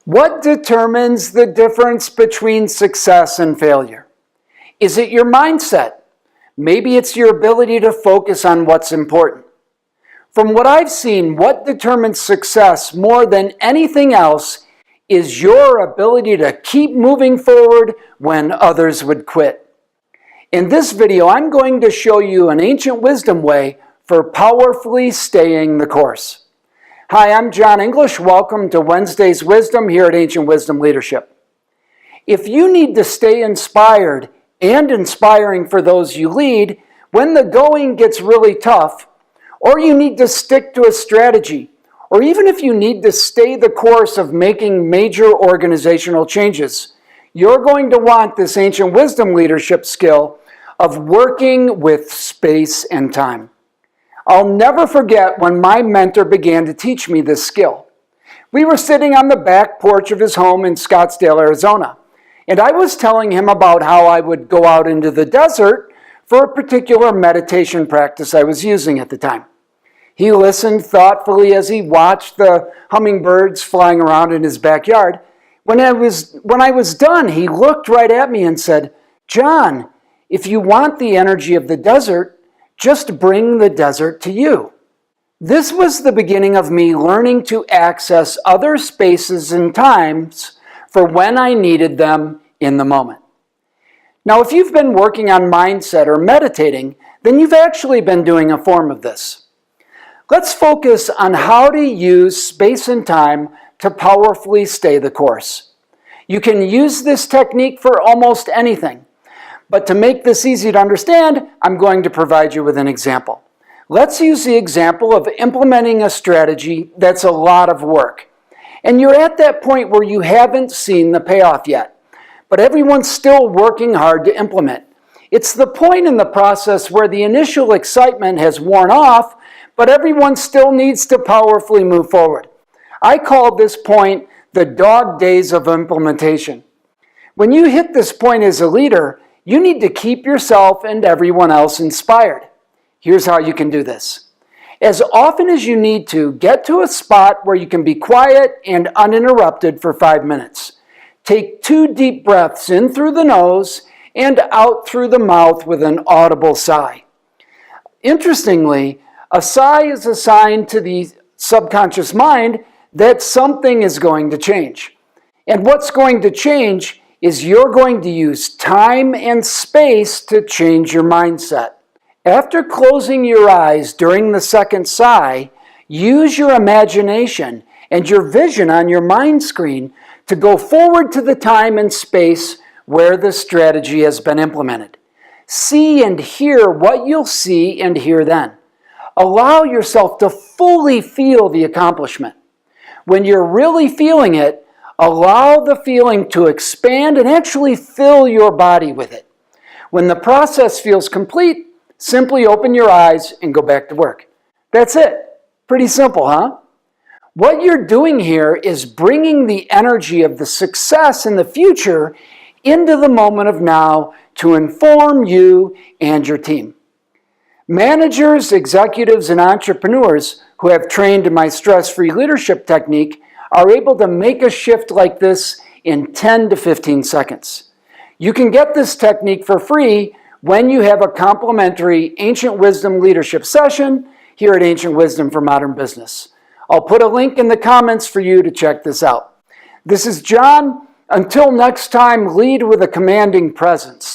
What determines the difference between success and failure? Is it your mindset? Maybe it's your ability to focus on what's important. From what I've seen, what determines success more than anything else is your ability to keep moving forward when others would quit. In this video, I'm going to show you an ancient wisdom way for powerfully staying the course. Hi, I'm John English. Welcome to Wednesday's Wisdom here at Ancient Wisdom Leadership. If you need to stay inspired and inspiring for those you lead when the going gets really tough, or you need to stick to a strategy, or even if you need to stay the course of making major organizational changes, you're going to want this ancient wisdom leadership skill of working with space and time. I'll never forget when my mentor began to teach me this skill. We were sitting on the back porch of his home in Scottsdale, Arizona, and I was telling him about how I would go out into the desert for a particular meditation practice I was using at the time. He listened thoughtfully as he watched the hummingbirds flying around in his backyard. When I was done, he looked right at me and said, "John, if you want the energy of the desert, just bring the desert to you." This was the beginning of me learning to access other spaces and times for when I needed them in the moment. Now, if you've been working on mindset or meditating, then you've actually been doing a form of this. Let's focus on how to use space and time to powerfully stay the course. You can use this technique for almost anything. But to make this easy to understand, I'm going to provide you with an example. Let's use the example of implementing a strategy that's a lot of work. And you're at that point where you haven't seen the payoff yet, but everyone's still working hard to implement. It's the point in the process where the initial excitement has worn off, but everyone still needs to powerfully move forward. I call this point the dog days of implementation. When you hit this point as a leader, you need to keep yourself and everyone else inspired. Here's how you can do this. As often as you need to, get to a spot where you can be quiet and uninterrupted for 5 minutes. Take 2 deep breaths in through the nose and out through the mouth with an audible sigh. Interestingly, a sigh is a sign to the subconscious mind that something is going to change. And what's going to change is you're going to use time and space to change your mindset. After closing your eyes during the second sigh, use your imagination and your vision on your mind screen to go forward to the time and space where the strategy has been implemented. See and hear what you'll see and hear then. Allow yourself to fully feel the accomplishment. When you're really feeling it, allow the feeling to expand and actually fill your body with it. When the process feels complete, simply open your eyes and go back to work. That's it. Pretty simple, huh? What you're doing here is bringing the energy of the success in the future into the moment of now to inform you and your team. Managers, executives, and entrepreneurs who have trained in my stress-free leadership technique are able to make a shift like this in 10 to 15 seconds. You can get this technique for free when you have a complimentary Ancient Wisdom leadership session here at Ancient Wisdom for Modern Business. I'll put a link in the comments for you to check this out. This is John. Until next time, lead with a commanding presence.